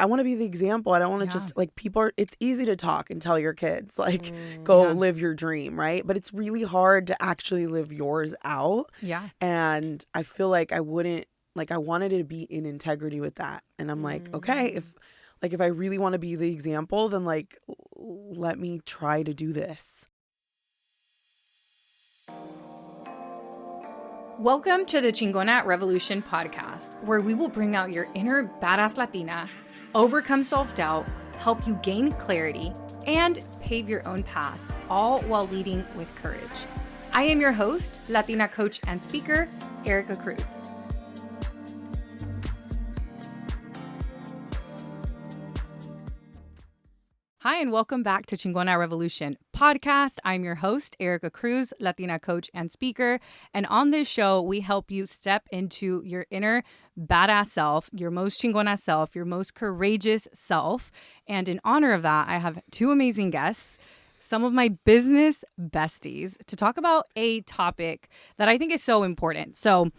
I want to be the example. I don't want to just like it's easy to talk and tell your kids like go live your dream, right? But it's really hard to actually live yours out. Yeah. And I feel like I wanted to be in integrity with that. And I'm like, okay, if I really want to be the example, then like let me try to do this. Welcome to the Chingona Revolution podcast, where we will bring out your inner badass Latina, overcome self-doubt, help you gain clarity, and pave your own path, all while leading with courage. I am your host, Latina coach and speaker, Erica Cruz. Hi, and welcome back to Chingona Revolution podcast. I'm your host, Erica Cruz, Latina coach and speaker. And on this show, we help you step into your inner badass self, your most chingona self, your most courageous self. And in honor of that, I have two amazing guests, some of my business besties, to talk about a topic that I think is so important. So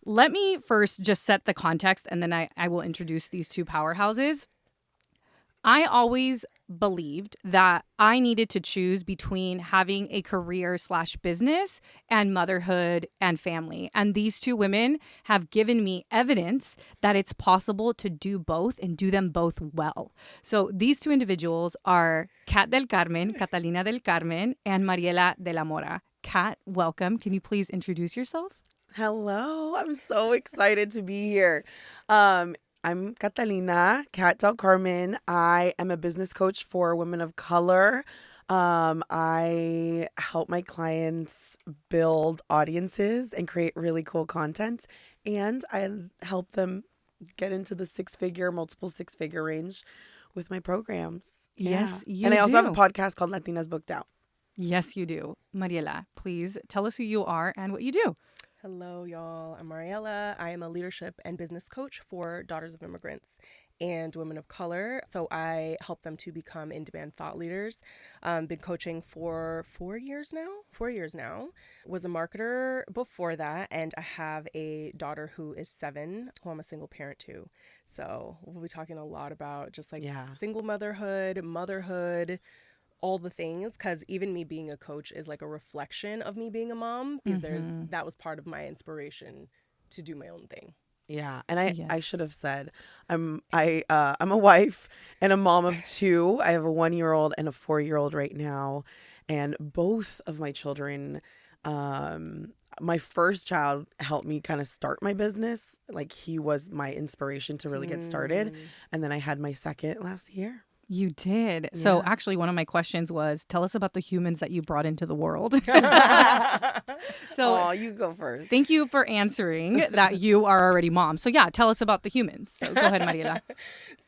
let me first just set the context, and then I will introduce these two powerhouses. I always believed that I needed to choose between having a career/business and motherhood and family. And these two women have given me evidence that it's possible to do both and do them both well. So these two individuals are Catalina del Carmen, and Mariela de La Mora. Kat, welcome. Can you please introduce yourself? Hello. I'm so excited to be here. I'm Catalina, Cat del Carmen. I am a business coach for women of color. I help my clients build audiences and create really cool content. And I help them get into the multiple six-figure range with my programs. Yes, you do. And I also have a podcast called Latinas Booked Out. Yes, you do. Mariela, please tell us who you are and what you do. Hello, y'all. I'm Mariela. I am a leadership and business coach for daughters of immigrants and women of color. So I help them to become in-demand thought leaders. Been coaching for 4 years now. Was a marketer before that. And I have a daughter who is 7, who I'm a single parent to. So we'll be talking a lot about just like single motherhood, all the things, because even me being a coach is like a reflection of me being a mom, because that was part of my inspiration to do my own thing. Yeah, and I should have said I'm a wife and a mom of 2. I have a 1-year-old and a 4-year-old right now, and both of my children. My first child helped me kind of start my business. Like he was my inspiration to really get started, and then I had my second last year. You did. Yeah. So actually one of my questions was, tell us about the humans that you brought into the world. So you go first. Thank you for answering that you are already mom. So yeah, tell us about the humans. So go ahead, Mariela.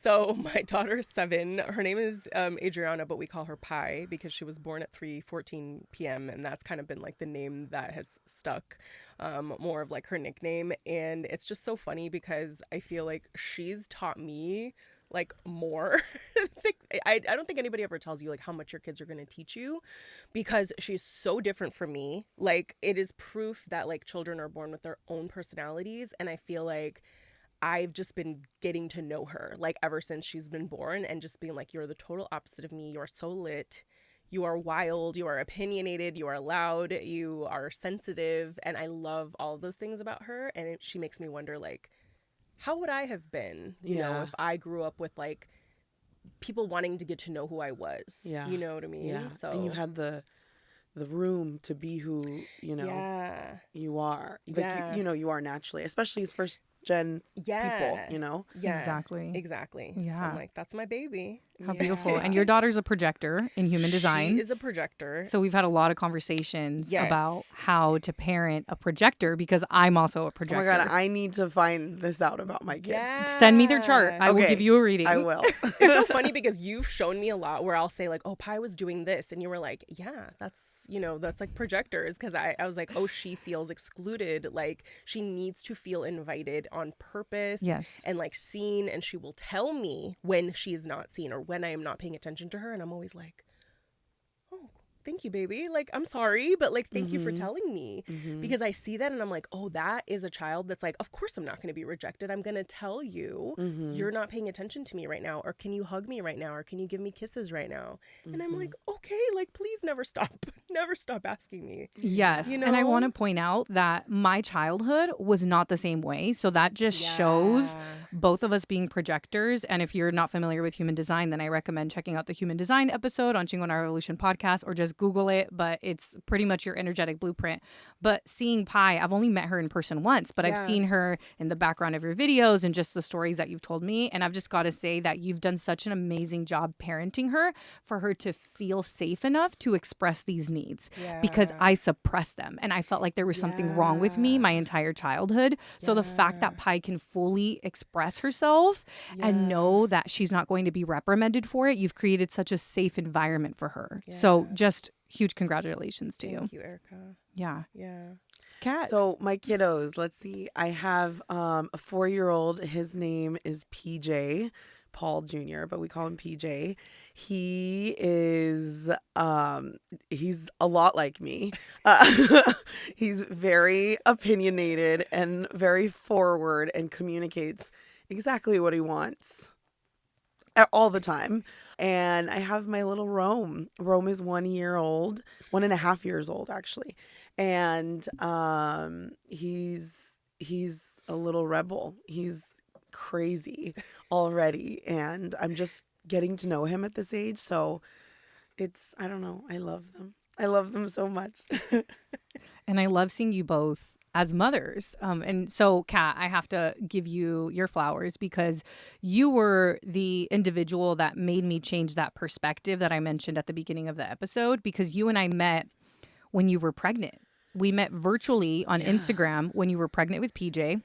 So my daughter is 7. Her name is Adriana, but we call her Pi because she was born at 3:14 p.m. And that's kind of been like the name that has stuck, more of like her nickname. And it's just so funny because I feel like she's taught me like more. I don't think anybody ever tells you like how much your kids are going to teach you, because she's so different from me. Like it is proof that like children are born with their own personalities, and I feel like I've just been getting to know her like ever since she's been born, and just being like, you're the total opposite of me. You're so lit. You are wild. You are opinionated. You are loud. You are sensitive. And I love all of those things about her. And she makes me wonder, like, how would I have been, you know, if I grew up with like people wanting to get to know who I was? Yeah. You know what I mean? Yeah. So, and you had the room to be who, you know, you are. Like, you are naturally, especially as first gen people, you know? Yeah. Exactly. Yeah. So I'm like, that's my baby. How beautiful. And your daughter's a projector in human design. She is a projector. So we've had a lot of conversations about how to parent a projector, because I'm also a projector. Oh my God, I need to find this out about my kids. Yeah. Send me their chart. I will give you a reading. I will. It's so funny because you've shown me a lot where I'll say like, oh, Pi was doing this. And you were like, yeah, that's like projectors. Because I was like, oh, she feels excluded. Like she needs to feel invited on purpose. Yes. And like seen. And she will tell me when she is not seen or when I am not paying attention to her. And I'm always like, oh, thank you, baby. Like, I'm sorry, but like, thank you for Mhm. telling me. Mhm. Because I see that and I'm like, oh, that is a child that's like, of course I'm not going to be rejected. I'm going to tell you, Mhm. you're not paying attention to me right now. Or can you hug me right now? Or can you give me kisses right now? And I'm like, Mhm. okay, like, please never stop. Never stop asking me. Yes. You And I want to know? point out that my childhood was not the same way. So that just shows Yeah. both of us being projectors. And if you're not familiar with human design, then I recommend checking out the human design episode on Chingona Revolution podcast or just Google it. But it's pretty much your energetic blueprint. But seeing Pi, I've only met her in person once, but I've Yeah. seen her in the background of your videos and just the stories that you've told me. And I've just got to say that you've done such an amazing job parenting her for her to feel safe enough to express these needs. Because I suppressed them and I felt like there was something wrong with me my Yeah. entire childhood. So the fact Yeah. that Pi can fully express herself and know that she's not going to be reprimanded for it, you've created such a safe environment for her. So Yeah. just huge congratulations to you. Thank you, Erica. Yeah. Yeah. Kat. So my kiddos, let's see. I have a 4-year-old. His name is PJ, Paul Jr., but we call him PJ. He is he's a lot like me. He's very opinionated and very forward and communicates exactly what he wants all the time. And I have my little Rome. Rome is 1 year old, 1.5 years old actually, and he's a little rebel. He's crazy already, and I'm just getting to know him at this age. So I don't know. I love them. I love them so much. And I love seeing you both as mothers. And so, Kat, I have to give you your flowers because you were the individual that made me change that perspective that I mentioned at the beginning of the episode, because you and I met when you were pregnant. We met virtually on Instagram when you were pregnant with PJ.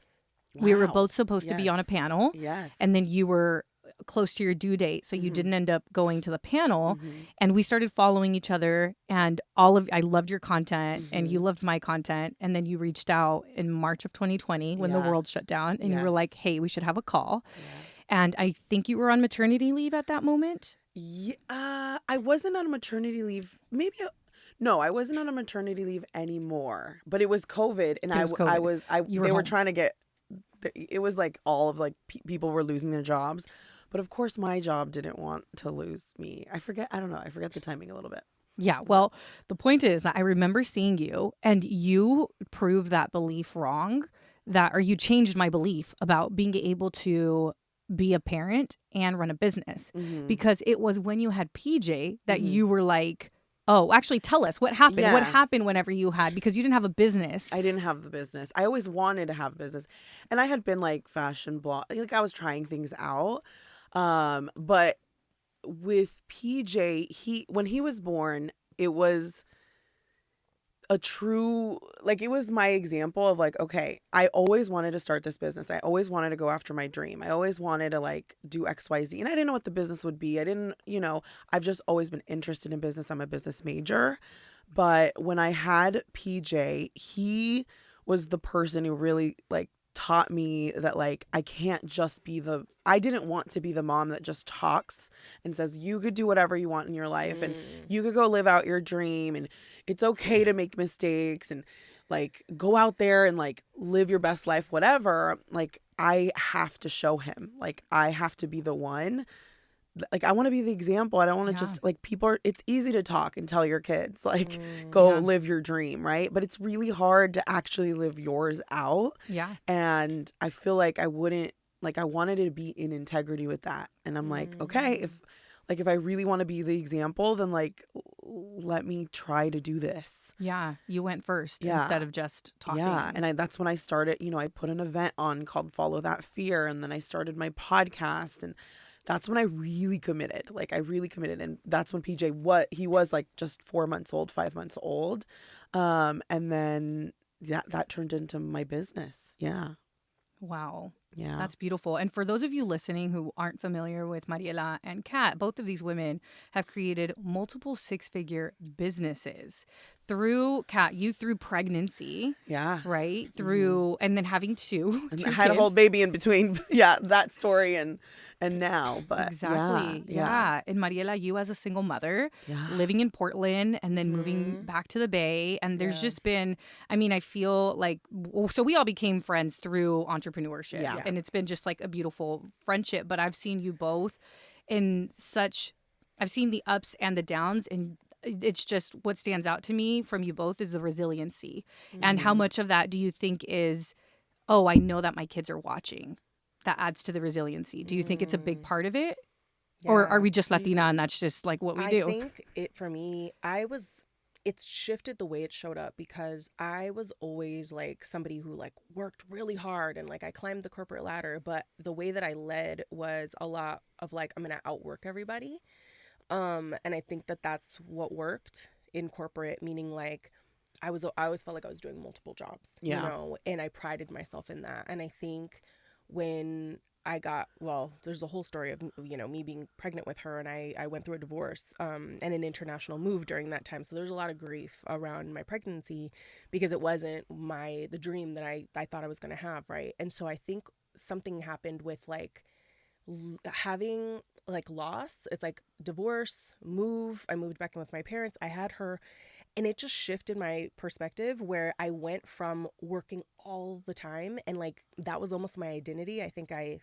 We were Wow. both supposed to be on a panel. Yes. And then you were close to your due date, so you didn't end up going to the panel. And we started following each other, and I loved your content and you loved my content. And then you reached out in March of 2020 when the Yeah. world shut down, and you were like, Yes. hey, we should have a call. Yeah. And I think you were on maternity leave at that moment. Yeah, I wasn't on maternity leave. No, I wasn't on a maternity leave anymore. But it was COVID, and It was COVID. You were they were home. trying to get. It was like all of like people were losing their jobs, but of course my job didn't want to lose me. I forget. I don't know. I forget the timing a little bit. Yeah, well, the point is that I remember seeing you and you proved that belief wrong, or you changed my belief about being able to be a parent and run a business. Because it was when you had PJ that you were like, oh, actually tell us what happened. What Yeah. happened whenever you had, because you didn't have a business. I didn't have the business. I always wanted to have business, and I had been like fashion blog. Like I was trying things out, but with PJ, when he was born, it was a true, like, it was my example of like, okay, I always wanted to start this business. I always wanted to go after my dream. I always wanted to like do XYZ, and I didn't know what the business would be. I didn't, I've just always been interested in business. I'm a business major. But when I had PJ, he was the person who really like taught me that like I didn't want to be the mom that just talks and says you could do whatever you want in your life and you could go live out your dream and it's okay to make mistakes and like go out there and like live your best life, whatever. Like I have to show him, like I have to be the one. Like I want to be the example. I don't want to just like it's easy to talk and tell your kids like go live your dream, right? But it's really hard to actually live yours out. Yeah. And I feel like I wanted to be in integrity with that. And I'm like, okay, if I really want to be the example, then like let me try to do this. Yeah. You went first instead of just talking. Yeah. And that's when I started, I put an event on called Follow That Fear. And then I started my podcast, and that's when I really committed. Like I really committed. And that's when PJ, he was like just 4 months old, 5 months old. And then that turned into my business. Yeah. Wow. Yeah. That's beautiful. And for those of you listening who aren't familiar with Mariela and Kat, both of these women have created multiple 6-figure businesses through through pregnancy. Yeah. Right? Through, and then having two And two I had a kids. whole baby in between. Yeah. That story and and now. But Exactly. Yeah. And Mariela, you as a single mother yeah, living in Portland and then moving back to the Bay. And there's just been, I mean, I feel like, so we all became friends through entrepreneurship. Yeah. And it's been just like a beautiful friendship. But I've seen you both in such, I've seen the ups and the downs. And it's just what stands out to me from you both is the resiliency. And how much of that do you think is, oh, I know that my kids are watching? That adds to the resiliency. Do you think it's a big part of it? Or are we just Latina and that's just like what we do? I think it, for me, it's shifted the way it showed up because I was always like somebody who like worked really hard and like I climbed the corporate ladder, but the way that I led was a lot of like, I'm going to outwork everybody. And I think that that's what worked in corporate, meaning like I always felt like I was doing multiple jobs, you know, and I prided myself in that. And I think when there's a whole story of, you know, me being pregnant with her and I went through a divorce and an international move during that time. So there's a lot of grief around my pregnancy because it wasn't the dream that I thought I was going to have. Right. And so I think something happened with like having like loss. It's like divorce, I moved back in with my parents. I had her. And it just shifted my perspective where I went from working all the time and like that was almost my identity. I think I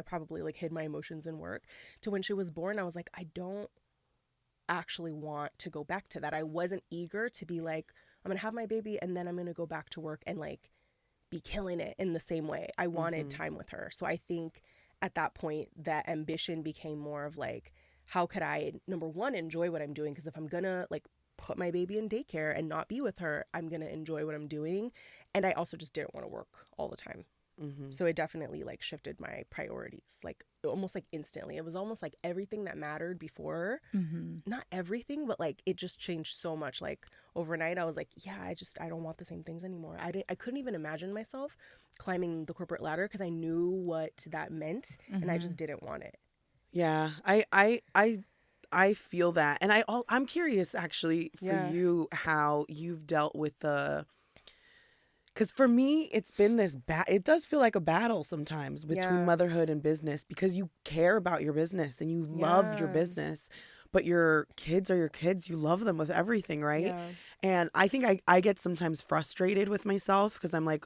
probably like hid my emotions in work to when she was born. I was like, I don't actually want to go back to that. I wasn't eager to be like, I'm going to have my baby and then I'm going to go back to work and like be killing it in the same way. I wanted time with her. So I think at that point that ambition became more of like, how could I, number one, enjoy what I'm doing? Because if I'm going to like put my baby in daycare and not be with her, I'm going to enjoy what I'm doing. And I also just didn't want to work all the time. So it definitely like shifted my priorities, like almost like instantly. It was almost like everything that mattered before, not everything, but like it just changed so much. Like overnight, I was like, yeah, I don't want the same things anymore. I couldn't even imagine myself climbing the corporate ladder because I knew what that meant and I just didn't want it. Yeah, I feel that, and I'm curious actually for you how you've dealt with because for me it's been it does feel like a battle sometimes between motherhood and business because you care about your business and you love your business, but your kids are your kids. You love them with everything, right? Yeah. And I think I get sometimes frustrated with myself because I'm like,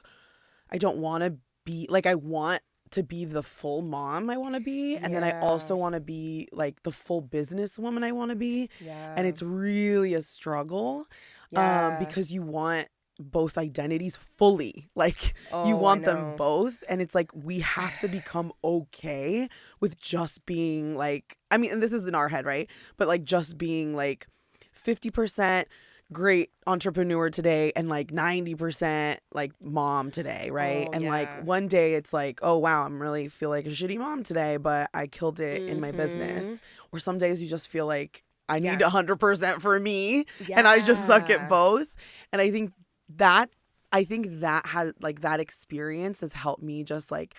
I don't want to be like, I want to be the full mom I want to be, and then I also want to be like the full businesswoman I want to be, and it's really a struggle because you want both identities fully, like you want them both, and it's like we have to become okay with just being like, I mean, and this is in our head, right? But like just being like 50% great entrepreneur today and like 90% like mom today, right? And like one day it's like, oh wow, I'm really feel like a shitty mom today, but I killed it in my business. Or some days you just feel like I need 100% for me and I just suck at both. And I think that has like that experience has helped me just like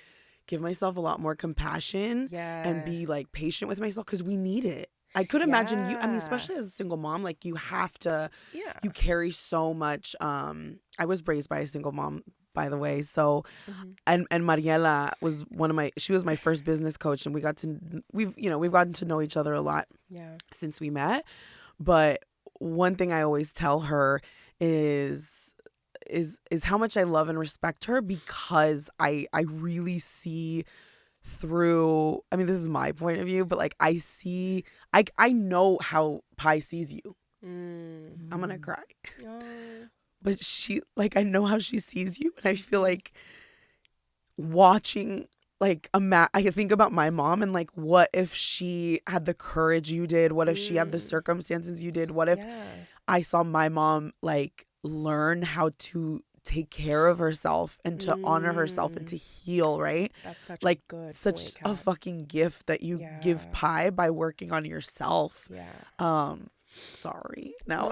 give myself a lot more compassion and be like patient with myself because we need it. I could imagine you, I mean, especially as a single mom, like you have to, you carry so much. I was raised by a single mom, by the way. So, and Mariela was she was my first business coach, and we've gotten to know each other a lot since we met. But one thing I always tell her is how much I love and respect her because I really see through, I mean, this is my point of view, but like I know how Pi sees you. I'm gonna cry. But she, like, I know how she sees you, and I feel like watching, like, I think about my mom and like, what if she had the courage you did? What if she had the circumstances you did? What if I saw my mom like learn how to take care of herself and to honor herself and to heal, right? That's such like a good such point, a Kat. fucking gift that you give Pi by working on yourself. Sorry. No.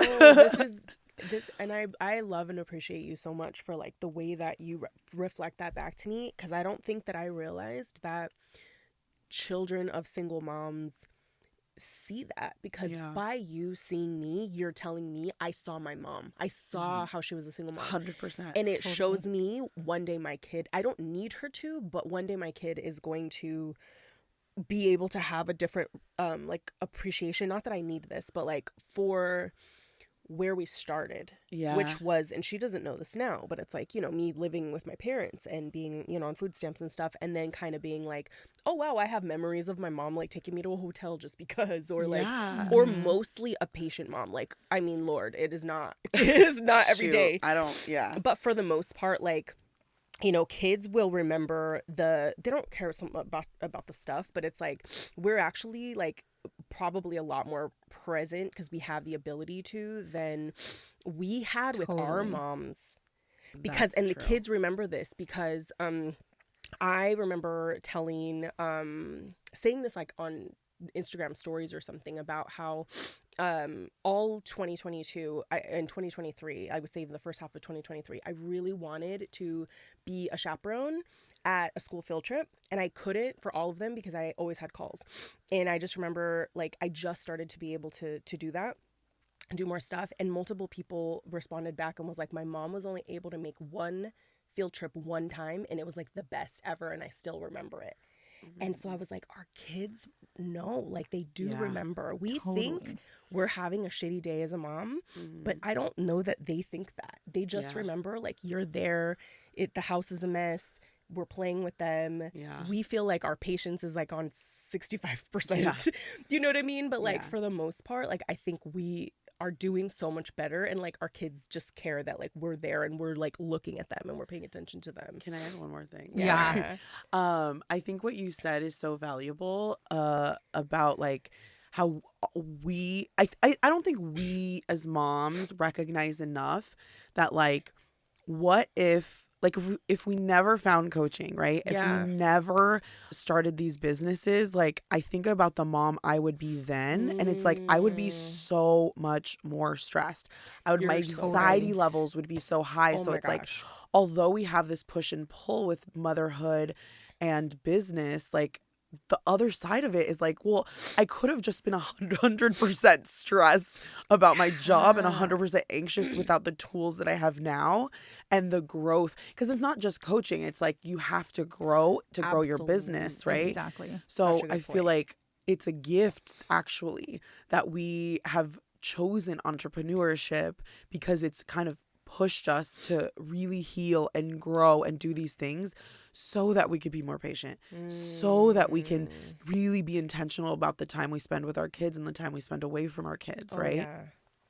This and I love and appreciate you so much for like the way that you reflect that back to me, because I don't think that I realized that children of single moms see that, because by you seeing me, you're telling me I saw my mom. I saw how she was a single mom. 100%. And it shows me one day my kid, I don't need her to, but one day my kid is going to be able to have a different like appreciation, not that I need this, but like for where we started, Yeah. which was, and she doesn't know this now, but it's like, you know, me living with my parents and being, you know, on food stamps and stuff, and then kind of being like, oh wow, I have memories of my mom like taking me to a hotel just because, or like, Yeah. or mostly a patient mom. Like, I mean, Lord, it is not it is not every Shoot, day, I don't. Yeah. but for the most part, like, you know, kids will remember they don't care so much about the stuff, but it's like we're actually like probably a lot more present because we have the ability to than we had with our Totally. moms. Because That's and the true. kids remember this because I remember telling saying this like on Instagram stories or something about how all 2022 and 2023, I would say the first half of 2023, I really wanted to be a chaperone at a school field trip, and I couldn't for all of them because I always had calls. And I just remember like I just started to be able to do that and do more stuff, and multiple people responded back and was like, my mom was only able to make one field trip one time and it was like the best ever and I still remember it. And so I was like, our kids know, like they do Yeah. remember. We think Totally. we're having a shitty day as a mom, Mm-hmm. but I don't know that they think that. They just Yeah. remember like you're there, the house is a mess, we're playing with them. Yeah. We feel like our patience is like on 65%. Yeah. You know what I mean? But like Yeah. for the most part, like I think we are doing so much better, and like our kids just care that like we're there and we're like looking at them and we're paying attention to them. Can I add one more thing? Yeah. I think what you said is so valuable about like how I don't think we as moms recognize enough that like what if we never found coaching, right? Yeah. If we never started these businesses, like I think about the mom I would be then, and it's like I would be so much more stressed. My You're so anxiety right. levels would be so high. Oh So my it's like gosh. although we have this push and pull with motherhood and business, like the other side of it is like, well, I could have just been 100% stressed about my job and 100% anxious without the tools that I have now and the growth. Because it's not just coaching. It's like you have to grow your business, right? Exactly. So Such a good I feel point. like it's a gift actually that we have chosen entrepreneurship because it's kind of pushed us to really heal and grow and do these things so that we could be more patient, so that we can really be intentional about the time we spend with our kids and the time we spend away from our kids, Oh, right? yeah.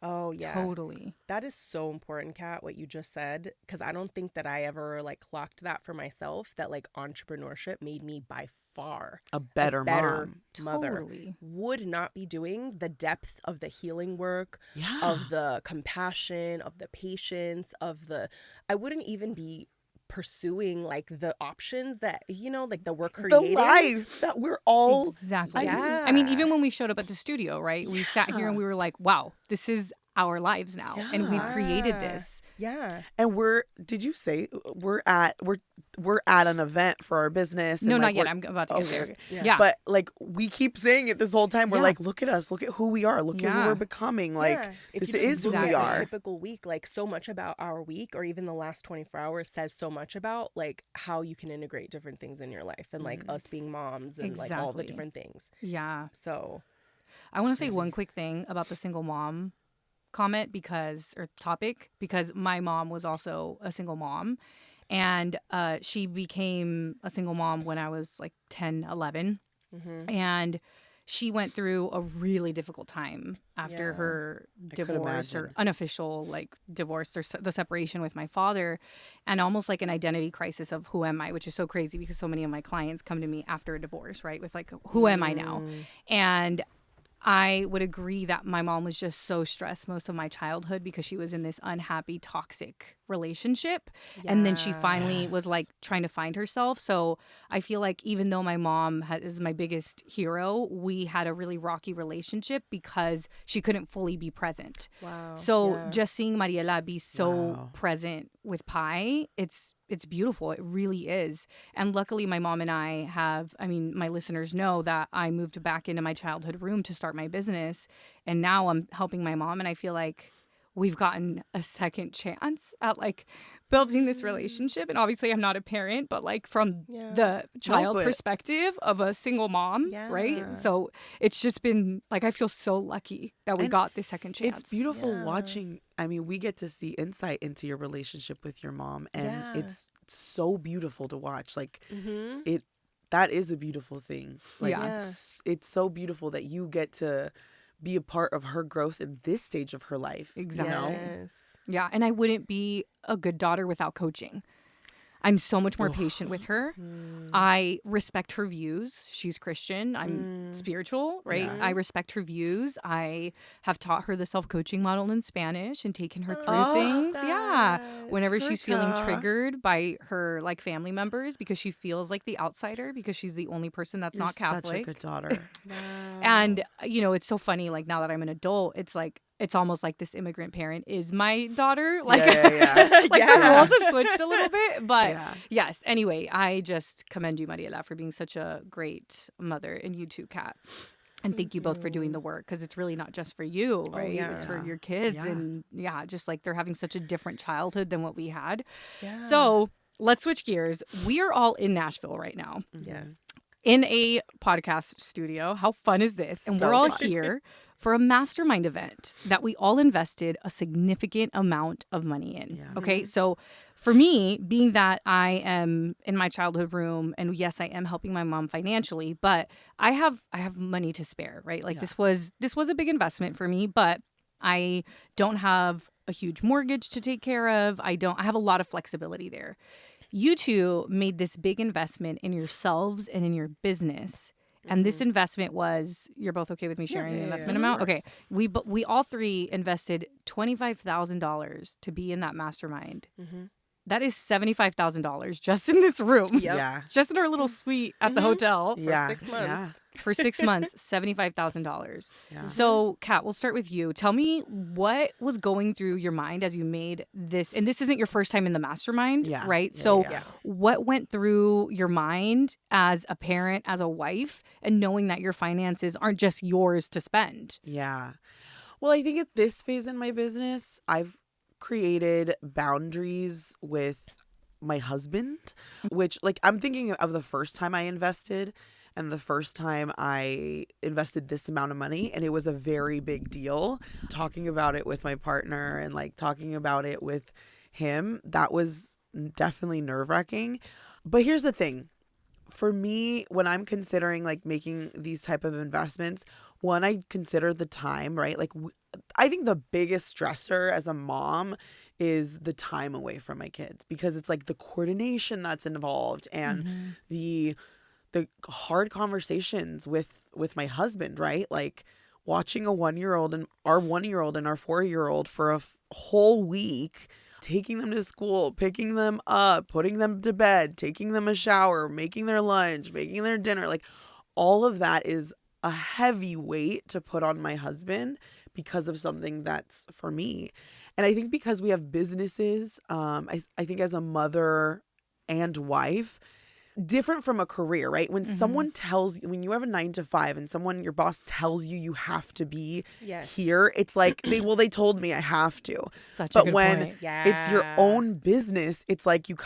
Oh yeah. Totally. That is so important, Kat, what you just said, because I don't think that I ever like clocked that for myself, that like entrepreneurship made me by far A better mom. mother. Totally. Would not be doing the depth of the healing work, Yeah. of the compassion, of the patience, I wouldn't even be pursuing like the options that, you know, like that we're The creating. life that we're all Exactly. Yeah. I mean, even when we showed up at the studio, right? We sat here and Yeah. we were like, wow, this is our lives now. And we've created Yeah. this. Yeah. and did you say we're at an event for our business? No, and, not like, yet. we're- I'm about to get there. okay. Yeah. But like we keep saying it this whole time. We're Yeah. like, look at us, look at who we are, look at who Yeah. we're becoming. Like Yeah. If this you just is who look we at Exactly. a are. typical week, like so much about our week or even the last 24 hours says so much about like how you can integrate different things in your life and like us being moms and like all the Exactly. different things. Yeah. So I want to say one quick thing about the single mom comment or topic, because my mom was also a single mom, and she became a single mom when I was like 10, 11. And she went through a really difficult time after Yeah. her could divorce or imagine. unofficial like divorce or the separation with my father, and almost like an identity crisis of who am I, which is so crazy because so many of my clients come to me after a divorce, right, with like who am I now. And I would agree that my mom was just so stressed most of my childhood because she was in this unhappy, toxic relationship. And then she finally was like trying to find herself. So I feel like even though my mom is my biggest hero, we had a really rocky relationship because she couldn't fully be present. wow. So Yeah. just seeing Mariela be so Wow. present with Pi, it's beautiful. It really is. And luckily my mom and I my listeners know that I moved back into my childhood room to start my business, and now I'm helping my mom, and I feel like we've gotten a second chance at like building this relationship. And obviously I'm not a parent, but like from the child perspective of a single mom, right? So it's just been like, I feel so lucky that we got this second chance. It's beautiful watching. I mean, we get to see insight into your relationship with your mom, and it's so beautiful to watch. Like that is a beautiful thing. Like it's so beautiful that you get to be a part of her growth in this stage of her life. Exactly. You know? Yeah. And I wouldn't be a good daughter without coaching. I'm so much more patient with her. I respect her views. She's Christian. I'm spiritual, right? I respect her views. I have taught her the self-coaching model in Spanish and taken her through things. Yeah. Whenever she's feeling triggered by her like family members because she feels like the outsider because she's the only person that's not Catholic. Such a good daughter. And, you know, it's so funny. Like now that I'm an adult, it's like, it's almost like this immigrant parent is my daughter. Like, like the roles have switched a little bit. But yes, anyway, I just commend you, Mariela, for being such a great mother, and you too, Kat. And thank you both for doing the work, because it's really not just for you, right? It's for your kids. And just like they're having such a different childhood than what we had. So let's switch gears. We are all in Nashville right now. Yes. In a podcast studio. How fun is this? And we're all here for a mastermind event that we all invested a significant amount of money in. Okay. So for me, being that I am in my childhood room, and yes, I am helping my mom financially, but I have money to spare, right? Like this was a big investment for me, but I don't have a huge mortgage to take care of. I have a lot of flexibility there. You two made this big investment in yourselves and in your business. And this investment was, you're both okay with me sharing the investment amount? Okay. We all three invested $25,000 to be in that mastermind. That is $75,000 just in this room. Just in our little suite at the hotel. For 6 months. For 6 months, $75,000. So, Kat, we'll start with you. Tell me what was going through your mind as you made this. And this isn't your first time in the mastermind, right? So what went through your mind as a parent, as a wife, and knowing that your finances aren't just yours to spend? Well, I think at this phase in my business, I've created boundaries with my husband, which like I'm thinking of the first time I invested. And the first time I invested this amount of money, and it was a very big deal, talking about it with my partner and like talking about it with him, that was definitely nerve-wracking. But here's the thing. For me, when I'm considering like making these type of investments, one, I consider the time, right? Like I think the biggest stressor as a mom is the time away from my kids, because it's like the coordination that's involved and the hard conversations with my husband, right? Like watching a 1-year-old and our 1-year-old and our 4-year-old for a whole week, taking them to school, picking them up, putting them to bed, taking them a shower, making their lunch, making their dinner. Like all of that is a heavy weight to put on my husband because of something that's for me. And I think because we have businesses, I think as a mother and wife, different from a career, right? When someone tells you, when you have a 9 to 5 and your boss tells you have to be here, it's like they told me I have to. Such a good when point. It's your own business, it's like you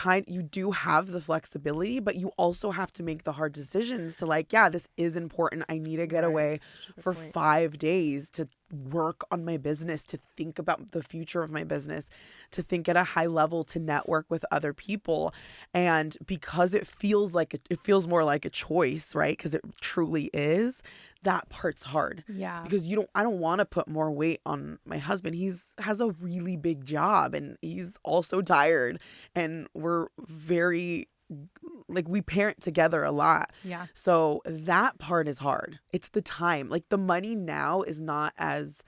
do have the flexibility, but you also have to make the hard decisions to like, this is important. I need to get away for 5 days to work on my business, to think about the future of my business, to think at a high level, to network with other people. And because it feels more like a choice, right? Because it truly is. That part's hard. Because I don't want to put more weight on my husband. Has a really big job and he's also tired, and we're very we parent together a lot. So that part is hard. It's the time. Like the money now is not as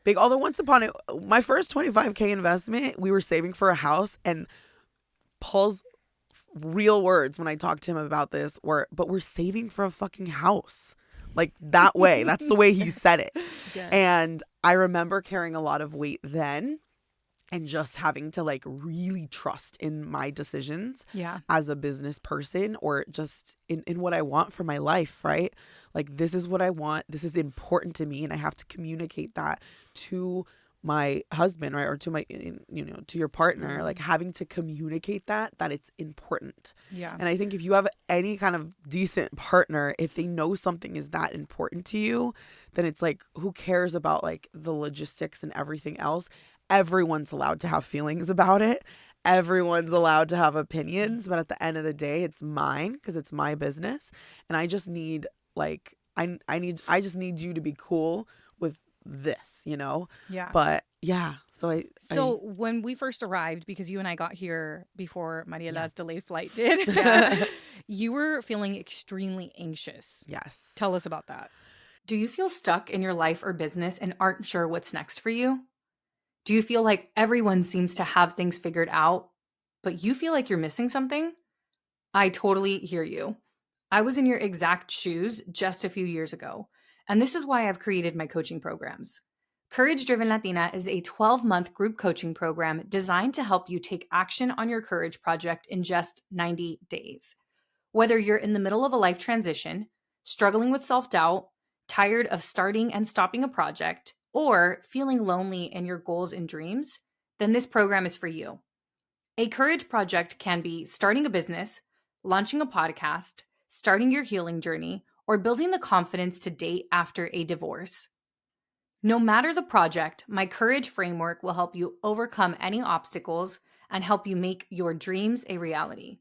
big. Although once upon it, my first $25K investment, we were saving for a house, and Paul's real words when I talked to him about this but we're saving for a fucking house. Like that way. That's the way he said it. And I remember carrying a lot of weight then, and just having to like really trust in my decisions as a business person, or just in what I want for my life, right? Like this is what I want. This is important to me, and I have to communicate that to my husband, right, or to my, to your partner, like having to communicate that it's important. Yeah. And I think if you have any kind of decent partner, if they know something is that important to you, then it's like, who cares about like the logistics and everything else? Everyone's allowed to have feelings about it. Everyone's allowed to have opinions, but at the end of the day, it's mine because it's my business. And I just need like, I just need you to be cool with this, Yeah. But yeah, So when we first arrived, because you and I got here before Mariela's delayed flight did, you were feeling extremely anxious. Yes. Tell us about that. Do you feel stuck in your life or business and aren't sure what's next for you? Do you feel like everyone seems to have things figured out, but you feel like you're missing something? I totally hear you. I was in your exact shoes just a few years ago, and this is why I've created my coaching programs. Courage Driven Latina is a 12-month group coaching program designed to help you take action on your courage project in just 90 days. Whether you're in the middle of a life transition, struggling with self-doubt, tired of starting and stopping a project, or feeling lonely in your goals and dreams, then this program is for you. A courage project can be starting a business, launching a podcast, starting your healing journey, or building the confidence to date after a divorce. No matter the project, my courage framework will help you overcome any obstacles and help you make your dreams a reality.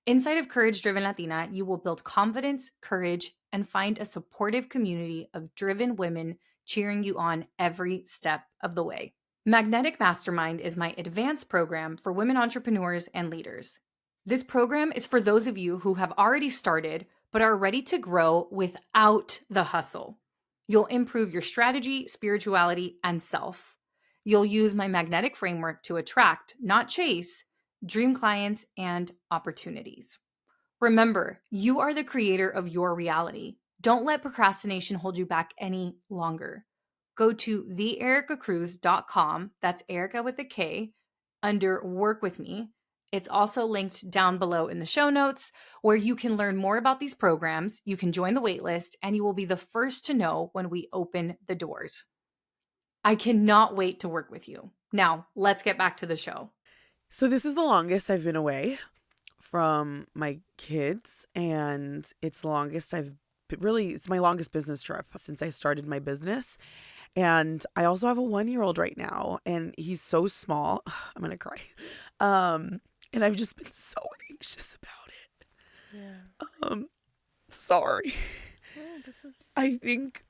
Inside of Courage Driven Latina, you will build confidence, courage, and find a supportive community of driven women cheering you on every step of the way. Magnetic Mastermind is my advanced program for women entrepreneurs and leaders. This program is for those of you who have already started but are ready to grow without the hustle. You'll improve your strategy, spirituality, and self. You'll use my magnetic framework to attract, not chase, dream clients and opportunities. Remember, you are the creator of your reality. Don't let procrastination hold you back any longer. Go to theericacruz.com, that's Erica with a K, under Work With Me. It's also linked down below in the show notes where you can learn more about these programs, you can join the waitlist, and you will be the first to know when we open the doors. I cannot wait to work with you. Now, let's get back to the show. So this is the longest I've been away from my kids, and it's the longest it's my longest business trip since I started my business. And I also have a 1-year-old right now, and he's so small. I'm gonna cry. And I've just been so anxious about it. Yeah. Sorry. I think,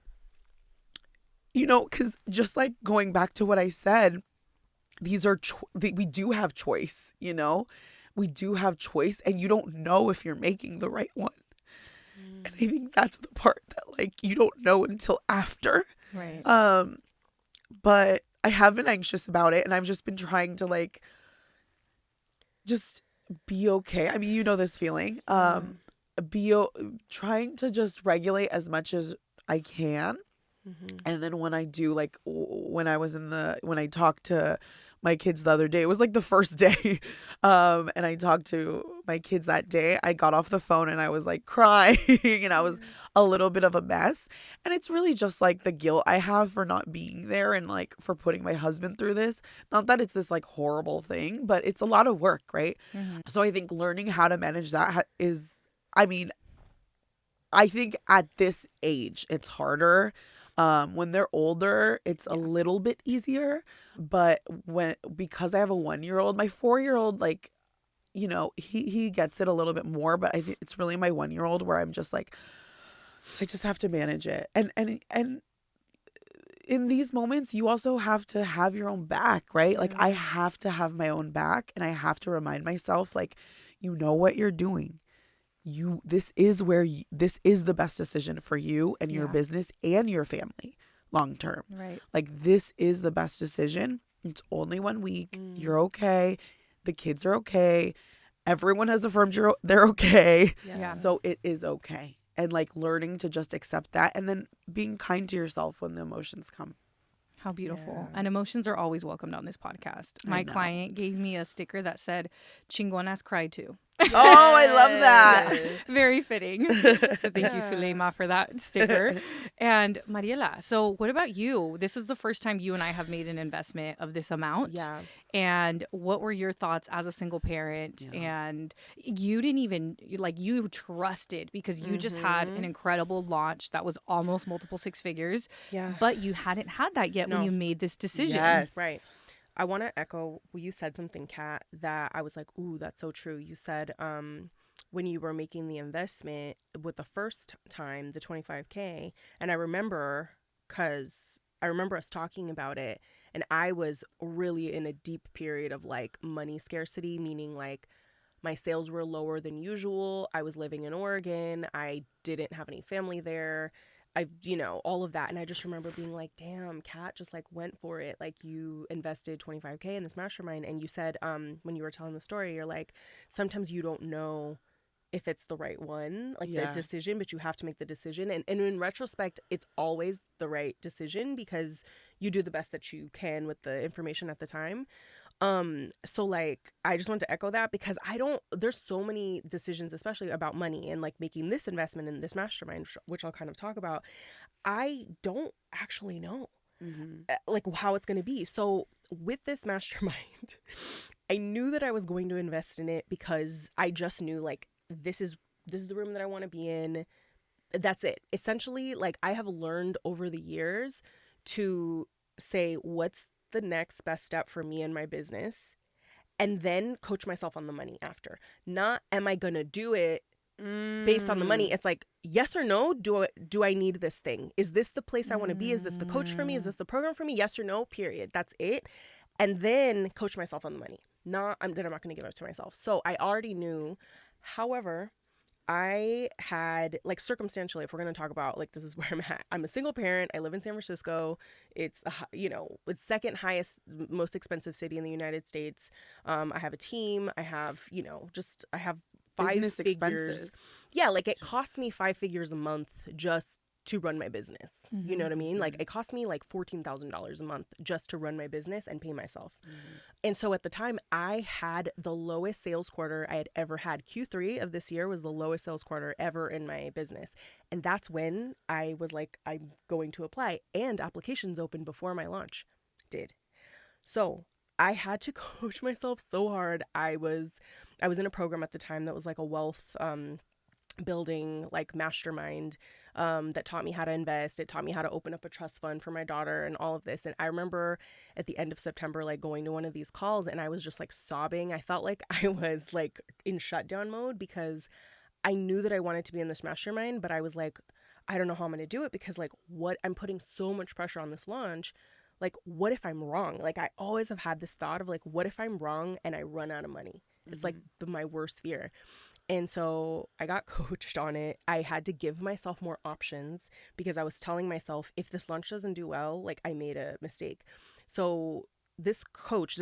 because just like going back to what I said, these are we do have choice. We do have choice, and you don't know if you're making the right one. And I think that's the part that like you don't know until after. Right. But I have been anxious about it, and I've just been trying to like just be okay. I mean, this feeling. Trying to just regulate as much as I can. And then when I do, like when I talked to my kids the other day, it was like the first day. And I talked to my kids that day. I got off the phone and I was like crying and I was a little bit of a mess. And it's really just like the guilt I have for not being there and like for putting my husband through this. Not that it's this like horrible thing, but it's a lot of work, right? So I think learning how to manage that I think at this age, it's harder. When they're older, it's a little bit easier, but because I have a 1-year-old, my 4-year-old, like, he gets it a little bit more, but I think it's really my 1-year-old where I'm just like, I just have to manage it. And in these moments, you also have to have your own back, right? Like I have to have my own back, and I have to remind myself, like, you know what you're doing. This is the best decision for you and your business and your family long term. Right. Like this is the best decision. It's only 1 week. You're okay. The kids are okay. Everyone has affirmed they're okay. Yeah. So it is okay. And like learning to just accept that, and then being kind to yourself when the emotions come. How beautiful. Yeah. And emotions are always welcomed on this podcast. My client gave me a sticker that said, Chingonas cry too. Oh, I love that. Yes. Very fitting. So thank you, Yeah. Suleyma, for that sticker. And Mariela, so what about you? This is the first time you and I have made an investment of this amount. Yeah. And what were your thoughts as a single parent? Yeah. And you didn't even, like, you trusted because you just had an incredible launch that was almost multiple six figures, Yeah. but you hadn't had that yet when No. you made this decision. Yes. Right. I want to echo, well, you said something, Kat, that I was like, ooh, that's so true. You said when you were making the investment with the first time, the 25K, and I remember us talking about it, and I was really in a deep period of like money scarcity, meaning like my sales were lower than usual. I was living in Oregon. I didn't have any family there. All of that. And I just remember being like, damn, Kat just like went for it. Like you invested 25K in this mastermind. And you said, when you were telling the story, you're like, sometimes you don't know if it's the right one, like Yeah. the decision, but you have to make the decision. And in retrospect, it's always the right decision because you do the best that you can with the information at the time. So like I just want to echo that because there's so many decisions, especially about money and like making this investment in this mastermind, which I'll kind of talk about. I don't actually know like how it's going to be. So with this mastermind, I knew that I was going to invest in it because I just knew like this is the room that I want to be in. That's it. Essentially, like I have learned over the years to say what's the next best step for me and my business and then coach myself on the money after. Not am I going to do it based on the money. It's like yes or no, do I need this thing? Is this the place I want to be? Is this the coach for me? Is this the program for me? Yes or no, period. That's it. And then coach myself on the money. Not I'm not going to give it to myself. So I already knew. However, I had like circumstantially, if we're going to talk about like this is where I'm at. I'm a single parent. I live in San Francisco. It's it's second highest, most expensive city in the United States. I have a team. I have I have five Business figures. expenses. Yeah, like it costs me 5 figures a month just to run my business. You know what I mean? Like it cost me like $14,000 a month just to run my business and pay myself. And so at the time I had the lowest sales quarter I had ever had. Q3 of this year was the lowest sales quarter ever in my business. And that's when I was like, I'm going to apply, and applications opened before my launch did. So I had to coach myself so hard. I was in a program at the time that was like a wealth building like mastermind that taught me how to invest. It taught me how to open up a trust fund for my daughter and all of this. And I remember at the end of September like going to one of these calls and I was just like sobbing. I felt like I was like in shutdown mode because I knew that I wanted to be in this mastermind, but I was like, I don't know how I'm going to do it because like what I'm putting so much pressure on this launch. Like, what if I'm wrong? Like, I always have had this thought of like, what if I'm wrong and I run out of money? It's like my worst fear. And so I got coached on it. I had to give myself more options because I was telling myself if this launch doesn't do well, like I made a mistake. So this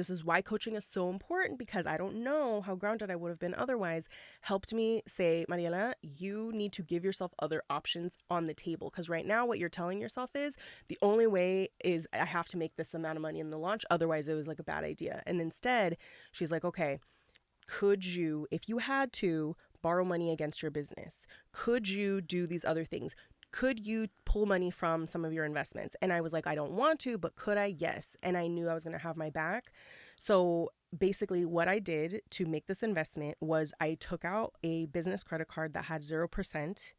is why coaching is so important because I don't know how grounded I would have been otherwise, helped me say, Mariela, you need to give yourself other options on the table. Because right now what you're telling yourself is the only way is I have to make this amount of money in the launch. Otherwise it was like a bad idea. And instead she's like, okay, could you, if you had to, borrow money against your business? Could you do these other things? Could you pull money from some of your investments? And I was like, I don't want to, but could I? Yes. And I knew I was going to have my back. So basically what I did to make this investment was I took out a business credit card that had 0%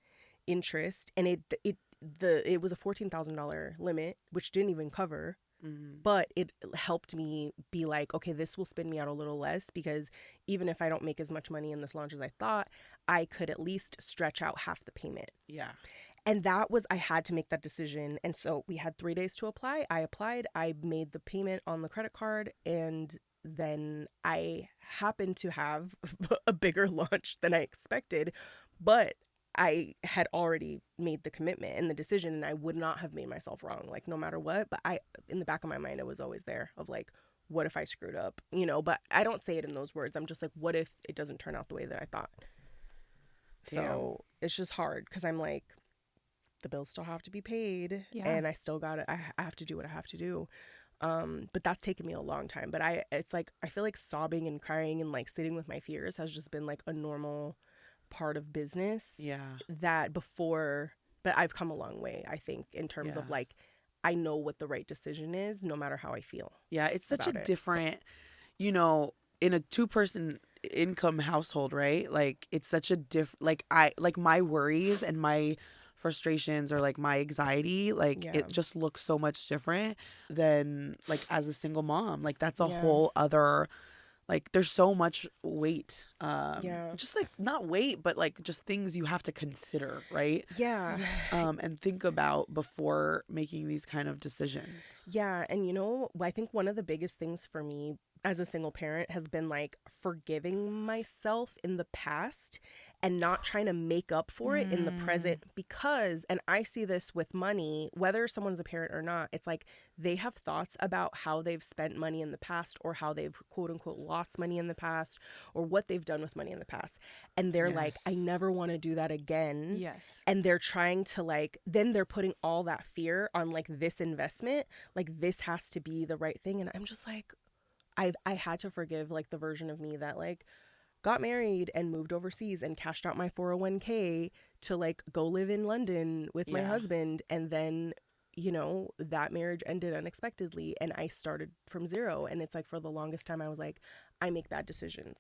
interest. And it was a $14,000 limit, which didn't even cover. But it helped me be like, okay, this will spin me out a little less because even if I don't make as much money in this launch as I thought, I could at least stretch out half the payment. Yeah. And I had to make that decision. And so we had 3 days to apply. I applied, I made the payment on the credit card, and then I happened to have a bigger launch than I expected. But I had already made the commitment and the decision, and I would not have made myself wrong, like no matter what. But in the back of my mind, it was always there of like, what if I screwed up, but I don't say it in those words. I'm just like, what if it doesn't turn out the way that I thought? Damn. So it's just hard because I'm like, the bills still have to be paid, Yeah. and I still got it. I have to do what I have to do. But that's taken me a long time. But it's like, I feel like sobbing and crying and like sitting with my fears has just been like a normal part of business. Yeah. But I've come a long way, I think, in terms of like, I know what the right decision is, no matter how I feel. Yeah, it's such a about it. different, in a 2-person income household, right? Like it's such a like my worries and my frustrations or like my anxiety, like it just looks so much different than like as a single mom. Like that's a whole other, like there's so much weight, just like not weight, but like just things you have to consider, right? And think about before making these kind of decisions. And I think one of the biggest things for me as a single parent has been like forgiving myself in the past and not trying to make up for it in the present, because, and I see this with money, whether someone's a parent or not, it's like they have thoughts about how they've spent money in the past or how they've quote unquote lost money in the past or what they've done with money in the past. And they're like, I never want to do that again. And they're trying to like, then they're putting all that fear on like this investment, like this has to be the right thing. And I'm just like, I had to forgive like the version of me that like got married and moved overseas and cashed out my 401k to like go live in London with my husband. And then, that marriage ended unexpectedly and I started from zero. And it's like for the longest time I was like, I make bad decisions.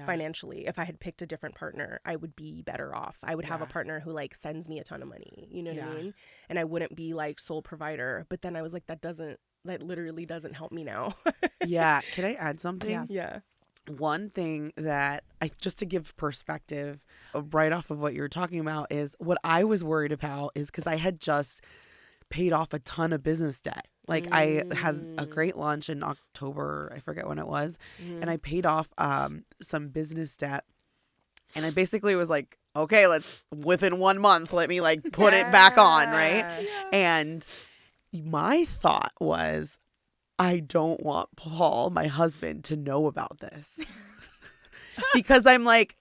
Financially. If I had picked a different partner, I would be better off. I would have a partner who like sends me a ton of money. You know what I mean? And I wouldn't be like sole provider. But then I was like, that literally doesn't help me now. Can I add something? Yeah. One thing that just to give perspective right off of what you were talking about is what I was worried about is because I had just paid off a ton of business debt. Like I had a great launch in October, I forget when it was, and I paid off some business debt. And I basically was like, okay, within 1 month, let me like put it back on, right? And my thought was, I don't want Paul, my husband, to know about this. Because I'm like,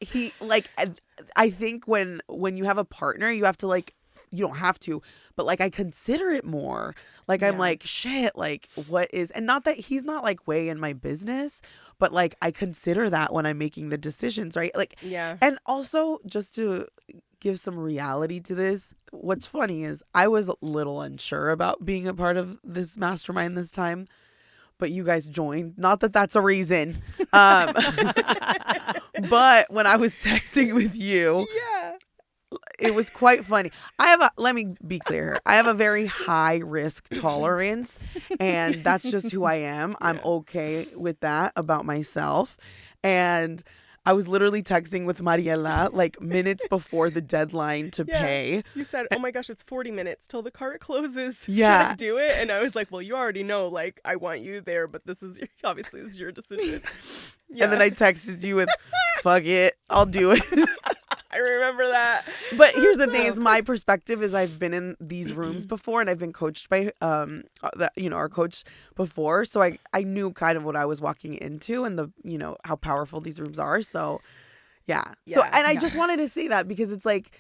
I think when you have a partner, you have to like, you don't have to, but like I consider it more. Like I'm like, shit, like what is, and not that he's not like way in my business, but like I consider that when I'm making the decisions, right? Like, and also just to give some reality to this, what's funny is I was a little unsure about being a part of this mastermind this time, but you guys joined. Not that that's a reason. But when I was texting with you, it was quite funny. Let me be clear. I have a very high risk tolerance, and that's just who I am. I'm okay with that about myself. And I was literally texting with Mariela like minutes before the deadline to pay. You said, oh my gosh, it's 40 minutes till the cart closes. Yeah. Should I do it? And I was like, well, you already know, like, I want you there, but obviously this is your decision. And then I texted you with, fuck it, I'll do it. I remember that. But here's the thing is my perspective is I've been in these rooms before and I've been coached by our coach before, so I knew kind of what I was walking into and the how powerful these rooms are. So so I just wanted to say that because it's like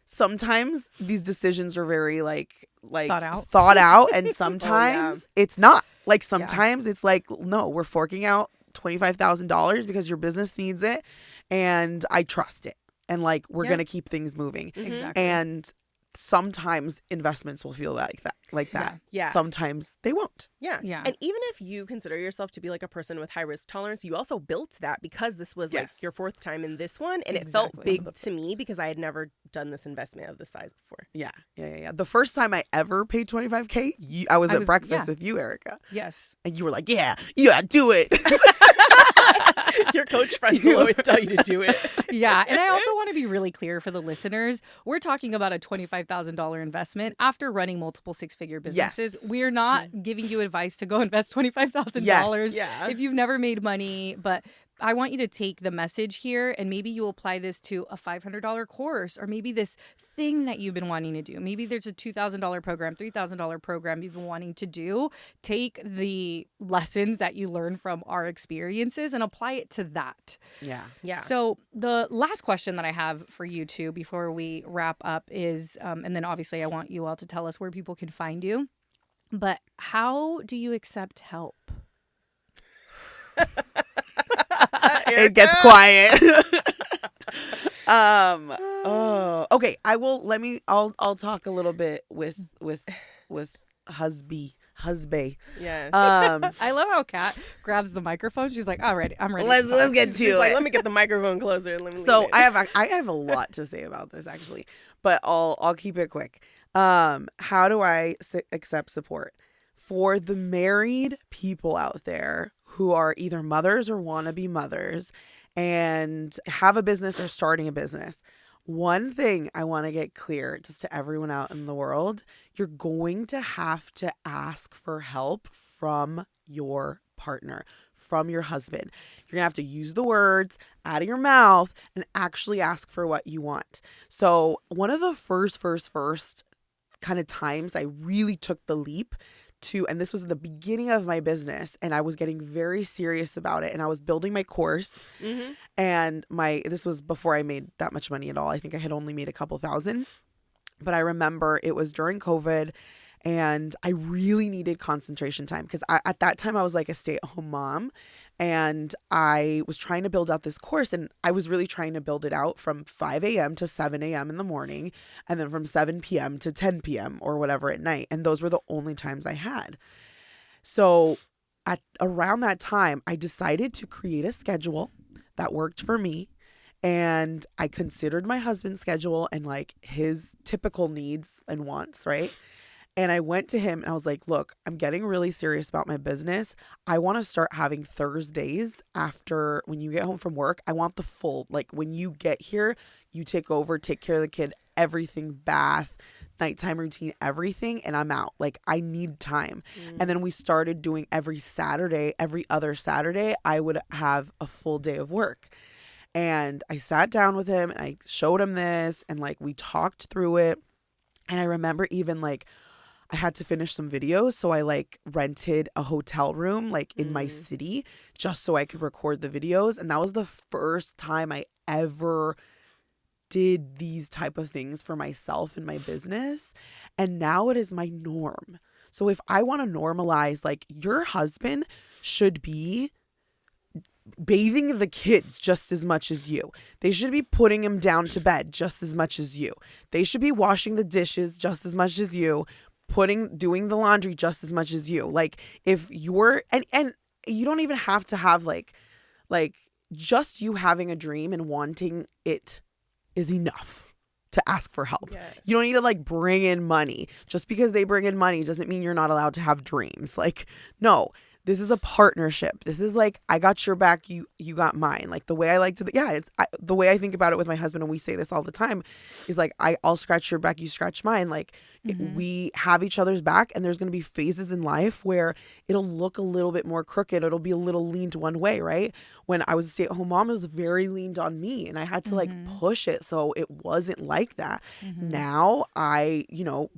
sometimes these decisions are very like thought out and sometimes it's not. Like sometimes it's like, no, we're forking out $25,000 because your business needs it and I trust it. And like, we're going to keep things moving. Exactly. And sometimes investments will feel like that. Yeah. Sometimes they won't. Yeah. And even if you consider yourself to be like a person with high risk tolerance, you also built that because this was like your 4th time in this one. And it felt big to me because I had never done this investment of this size before. Yeah. The first time I ever paid $25K, I was at breakfast with you, Erica. Yes. And you were like, yeah, do it. Your coach friends will always tell you to do it. Yeah. And I also want to be really clear for the listeners. We're talking about a $25,000 investment after running multiple 6-figure businesses. Yes. We're not giving you advice to go invest $25,000 if you've never made money. But I want you to take the message here and maybe you apply this to a $500 course or maybe this thing that you've been wanting to do. Maybe there's a $2,000 program, $3,000 program you've been wanting to do. Take the lessons that you learn from our experiences and apply it to that. Yeah. So the last question that I have for you two before we wrap up is, and then obviously I want you all to tell us where people can find you. But how do you accept help? It gets quiet. Okay, I'll talk a little bit with husband. Yes. I love how Kat grabs the microphone. She's like, "All right, I'm ready." Let's get to She's like, it. let me get the microphone closer and let me So lean in. I have a lot to say about this actually, but I'll keep it quick. How do I accept support for the married people out there who are either mothers or want to be mothers and have a business or starting a business? One thing I want to get clear just to everyone out in the world, you're going to have to ask for help from your partner, from your husband. You're going to have to use the words out of your mouth and actually ask for what you want. So one of the first kind of times I really took the leap to, and this was the beginning of my business, and I was getting very serious about it, and I was building my course, and this was before I made that much money at all. I think I had only made a couple thousand, but I remember it was during COVID, and I really needed concentration time because at that time I was like a stay-at-home mom, and I was trying to build out this course, and I was really trying to build it out from 5 a.m. to 7 a.m. in the morning, and then from 7 p.m. to 10 p.m. or whatever at night. And those were the only times I had. So at around that time, I decided to create a schedule that worked for me. And I considered my husband's schedule and like his typical needs and wants, right? And I went to him and I was like, look, I'm getting really serious about my business. I want to start having Thursdays after when you get home from work. I want the full, like when you get here, you take over, take care of the kid, everything, bath, nighttime routine, everything. And I'm out. Like I need time. And then we started doing every other Saturday, I would have a full day of work. And I sat down with him and I showed him this and like we talked through it. And I remember even like I had to finish some videos. So I like rented a hotel room like in my city just so I could record the videos. And that was the first time I ever did these type of things for myself and my business. And now it is my norm. So if I want to normalize, like your husband should be bathing the kids just as much as you. They should be putting him down to bed just as much as you. They should be washing the dishes just as much as you, doing the laundry just as much as you. Like if you're and you don't even have to have like just you having a dream and wanting it is enough to ask for help. Yes. You don't need to like bring in money. Just because they bring in money doesn't mean you're not allowed to have dreams. Like no. This is a partnership. This is like, I got your back, you got mine. Like the way I like to, the way I think about it with my husband, and we say this all the time, is like, I'll scratch your back, you scratch mine. Like we have each other's back, and there's going to be phases in life where it'll look a little bit more crooked. It'll be a little leaned one way, right? When I was a stay-at-home mom, it was very leaned on me, and I had to like push it so it wasn't like that. Now I,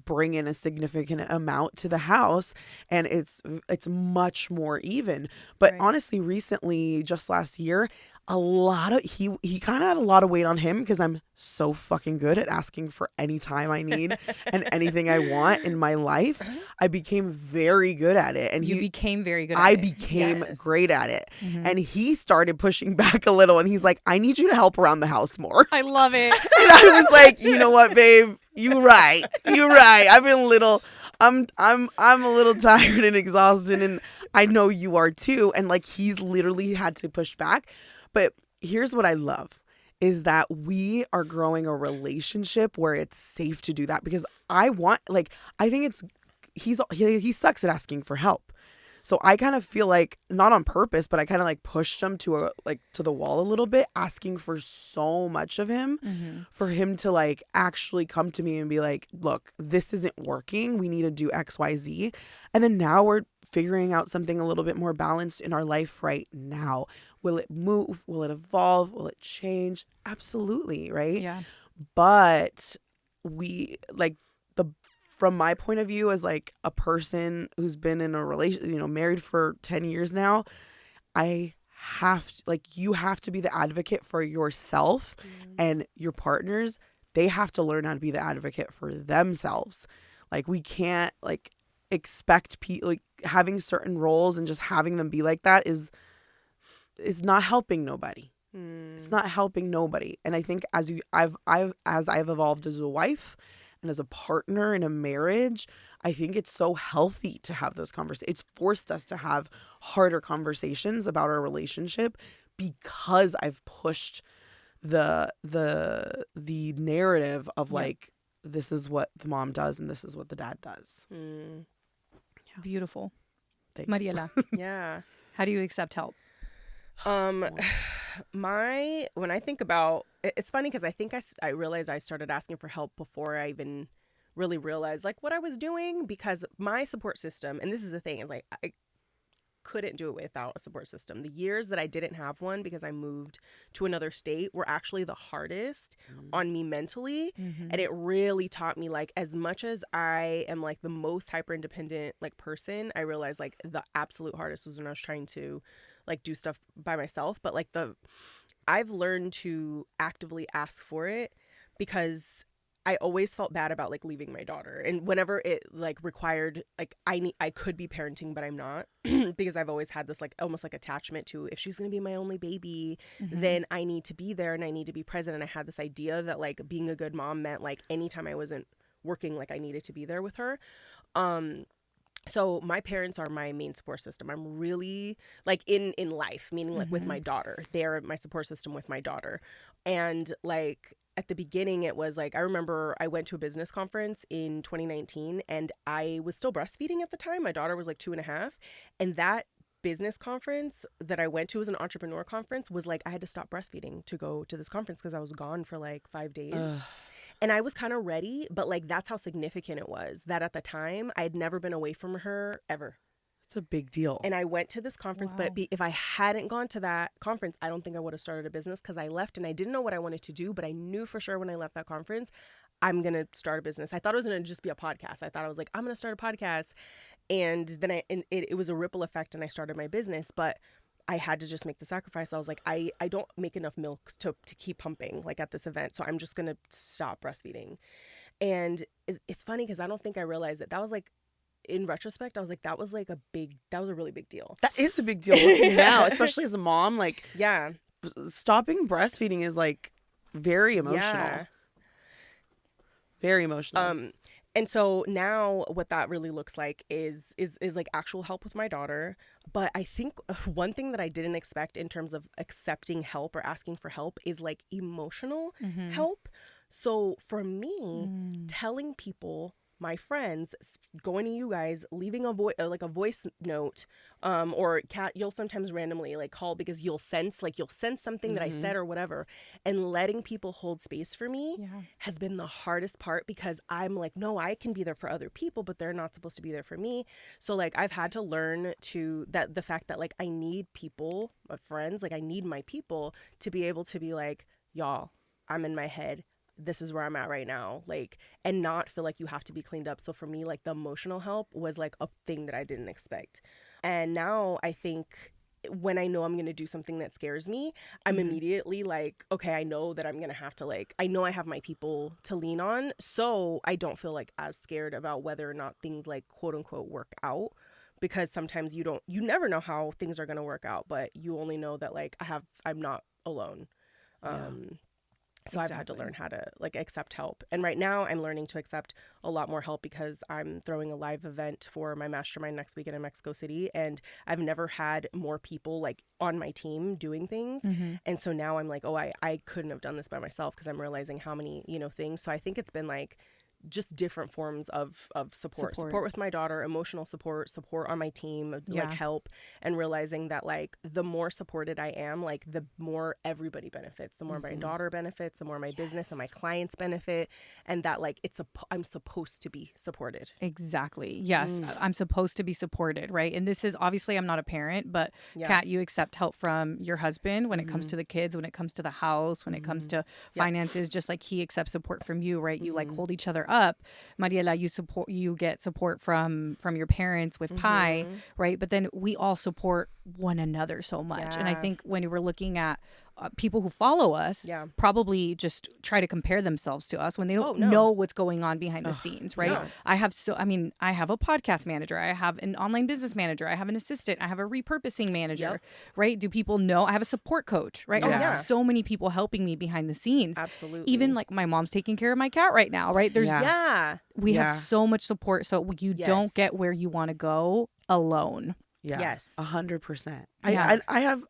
bring in a significant amount to the house, and it's much more even. But honestly, recently, just last year, he kind of had a lot of weight on him because I'm so fucking good at asking for any time I need and anything I want in my life. I became very good at it, and you became very good at I it. became great at it. And he started pushing back a little, and he's like, I need you to help around the house more. I love it. And I was like, you know what, babe? You're right. I've been a little I'm a little tired and exhausted, and I know you are too. And like he's literally had to push back. But here's what I love is that we are growing a relationship where it's safe to do that, because I think he sucks at asking for help. So I kind of feel like, not on purpose, but I kind of like pushed him to the wall a little bit, asking for so much of him for him to like actually come to me and be like, look, this isn't working. We need to do X, Y, Z. And then now we're figuring out something a little bit more balanced in our life right now. Will it move? Will it evolve? Will it change? Absolutely. Right. Yeah. But from my point of view as like a person who's been in a relation, married for 10 years now, you have to be the advocate for yourself, and your partners, they have to learn how to be the advocate for themselves. Like we can't expect people, like having certain roles and just having them be like that is not helping nobody. It's not helping nobody. And I think as I've evolved as a wife and as a partner in a marriage, I think it's so healthy to have those conversations. It's forced us to have harder conversations about our relationship because I've pushed the narrative of like, this is what the mom does and this is what the dad does. Yeah. Beautiful. Thanks. Mariela, Yeah. how do you accept help? When I think about, it's funny because I think I realized I started asking for help before I even really realized like what I was doing, because my support system, and this is the thing, is like I couldn't do it without a support system. The years that I didn't have one because I moved to another state were actually the hardest on me mentally. And it really taught me, like, as much as I am like the most hyper independent like person, I realized like the absolute hardest was when I was trying to like do stuff by myself. But like I've learned to actively ask for it, because I always felt bad about like leaving my daughter, and whenever it like required, like I could be parenting but I'm not, because I've always had this like almost like attachment to, if she's gonna be my only baby, then I need to be there and I need to be present. And I had this idea that like being a good mom meant like anytime I wasn't working, like I needed to be there with her. So my parents are my main support system. I'm really like in life, meaning like with my daughter, they're my support system with my daughter. And like at the beginning, it was like, I remember I went to a business conference in 2019 and I was still breastfeeding at the time. My daughter was like 2.5. And that business conference that I went to was an entrepreneur conference, was like, I had to stop breastfeeding to go to this conference because I was gone for like 5 days. Ugh. And I was kind of ready, but like that's how significant it was, that at the time I had never been away from her ever. It's a big deal. And I went to this conference, but if I hadn't gone to that conference, I don't think I would have started a business, because I left and I didn't know what I wanted to do, but I knew for sure when I left that conference, I'm going to start a business. I thought it was going to just be a podcast. I thought I was like, I'm going to start a podcast. And then it was a ripple effect and I started my business, but I had to just make the sacrifice. I was like, I don't make enough milk to keep pumping like at this event. So I'm just going to stop breastfeeding. And it's funny because I don't think I realized that was like, in retrospect, I was like, that was a really big deal. That is a big deal looking now, especially as a mom. Like, yeah, stopping breastfeeding is like very emotional. Yeah. Very emotional. And so now what that really looks like is like actual help with my daughter. But I think one thing that I didn't expect in terms of accepting help or asking for help is like emotional help. So for me, telling people, my friends, going to you guys, leaving a voice note, or Kat, you'll sometimes randomly like call because you'll sense something that I said or whatever, and letting people hold space for me has been the hardest part, because I'm like, no, I can be there for other people, but they're not supposed to be there for me. So like I've had to learn the fact that like I need people, my friends, like I need my people to be able to be like, y'all, I'm in my head. This is where I'm at right now, like, and not feel like you have to be cleaned up. So for me, like the emotional help was like a thing that I didn't expect. And now I think when I know I'm going to do something that scares me, I'm immediately like, okay, I know that I'm going to have to like, I know I have my people to lean on. So I don't feel like as scared about whether or not things like quote unquote work out, because sometimes you never know how things are going to work out, but you only know that like I'm not alone. So exactly. I've had to learn how to like accept help. And right now I'm learning to accept a lot more help, because I'm throwing a live event for my mastermind next weekend in Mexico City. And I've never had more people like on my team doing things. And so now I'm like, oh, I couldn't have done this by myself, because I'm realizing how many, things. So I think it's been like just different forms of support with my daughter, emotional support on my team, like help, and realizing that like the more supported I am, like the more everybody benefits, the more my daughter benefits, the more my business and my clients benefit, and that like I'm supposed to be supported. Exactly. Yes. I'm supposed to be supported, right? And this is obviously, I'm not a parent, but Kat, you accept help from your husband when it comes to the kids, when it comes to the house, when it comes to finances, just like he accepts support from you, right? You like hold each other up. Mariela, you get support from your parents with Pi, right? But then we all support one another so much. And I think when we're looking at people who follow us Yeah. probably just try to compare themselves to us when they don't no. know what's going on behind the scenes, right? no. I have a podcast manager, I have an online business manager, I have an assistant, I have a repurposing manager, right? Do people know? I have a support coach, right? I have so many people helping me behind the scenes. Absolutely. Even like my mom's taking care of my cat right now, right? There's we have so much support, so you don't get where you want to go alone. Yeah. Yes. 100%. Yeah. I have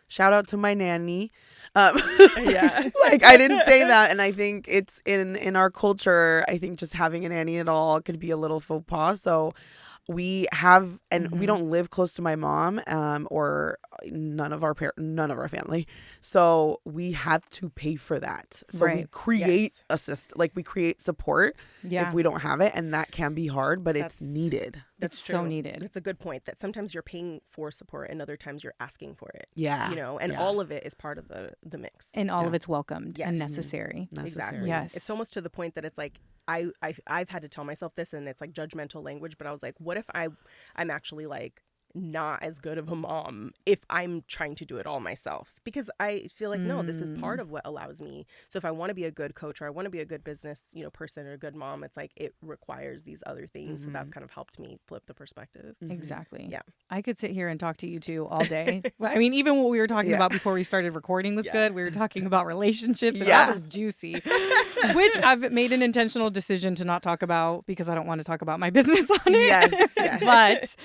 shout out to my nanny. Yeah. Like I didn't say that, and I think it's in our culture. I think just having a nanny at all could be a little faux pas. So we have, and we don't live close to my mom, or none of our family. So we have to pay for that. So we create we create support if we don't have it, and that can be hard, but it's needed. That's so true. needed. It's a good point that sometimes you're paying for support and other times you're asking for it. Yeah. You know, and all of it is part of the mix. And all of it's welcomed and necessary. Exactly. Yes. It's almost to the point that it's like I've had to tell myself this, and it's like judgmental language, but I was like, what if I'm actually like not as good of a mom if I'm trying to do it all myself? Because I feel like no, this is part of what allows me. So if I want to be a good coach, or I want to be a good business, person, or a good mom, it's like it requires these other things. So that's kind of helped me flip the perspective. Exactly. Yeah. I could sit here and talk to you two all day. I mean, even what we were talking about before we started recording was good. We were talking about relationships, and that was juicy, which I've made an intentional decision to not talk about because I don't want to talk about my business on it. Yes. But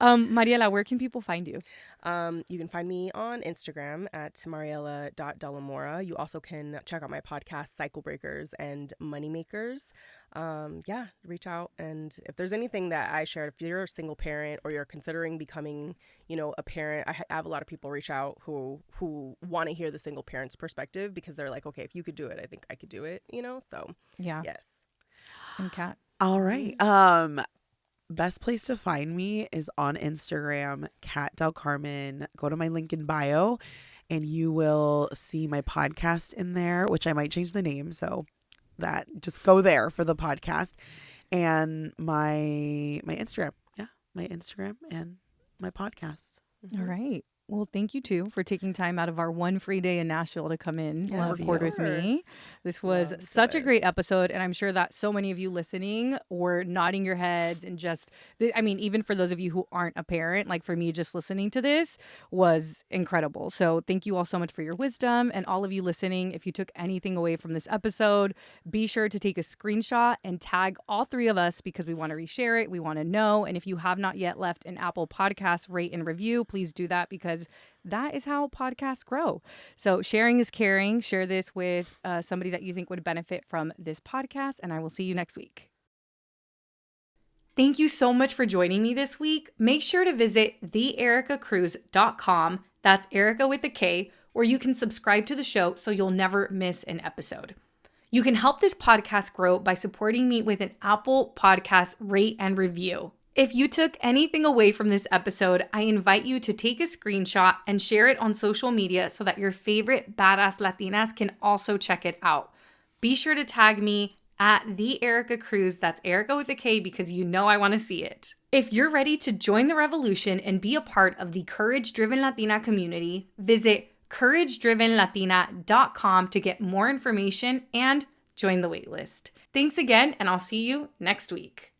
Mariela, where can people find you? You can find me on Instagram at Mariela.delamora. You also can check out my podcast, Cycle Breakers and Moneymakers. Reach out. And if there's anything that I shared, if you're a single parent or you're considering becoming, a parent, I have a lot of people reach out who want to hear the single parent's perspective, because they're like, okay, if you could do it, I think I could do it, So, yes. And Kat? All right. Best place to find me is on Instagram, Kat Del Carmen. Go to my link in bio and you will see my podcast in there, which I might change the name. So that just go there for the podcast, and my Instagram. Yeah. My Instagram and my podcast. All right. Well, thank you too for taking time out of our one free day in Nashville to come in and record with me. This was such a great episode, and I'm sure that so many of you listening were nodding your heads and just, even for those of you who aren't a parent, like for me, just listening to this was incredible. So thank you all so much for your wisdom, and all of you listening. If you took anything away from this episode, be sure to take a screenshot and tag all three of us, because we want to reshare it. We want to know. And if you have not yet left an Apple Podcast rate and review, please do that, because that is how podcasts grow. So sharing is caring. Share this with somebody that you think would benefit from this podcast, and I will see you next week. Thank you so much for joining me this week. Make sure to visit theericacruz.com. That's Erica with a K, where you can subscribe to the show so you'll never miss an episode. You can help this podcast grow by supporting me with an Apple Podcast rate and review. If you took anything away from this episode, I invite you to take a screenshot and share it on social media so that your favorite badass Latinas can also check it out. Be sure to tag me at the Erica Cruz. That's Erica with a K, because I want to see it. If you're ready to join the revolution and be a part of the Courage Driven Latina community, visit couragedrivenlatina.com to get more information and join the waitlist. Thanks again, and I'll see you next week.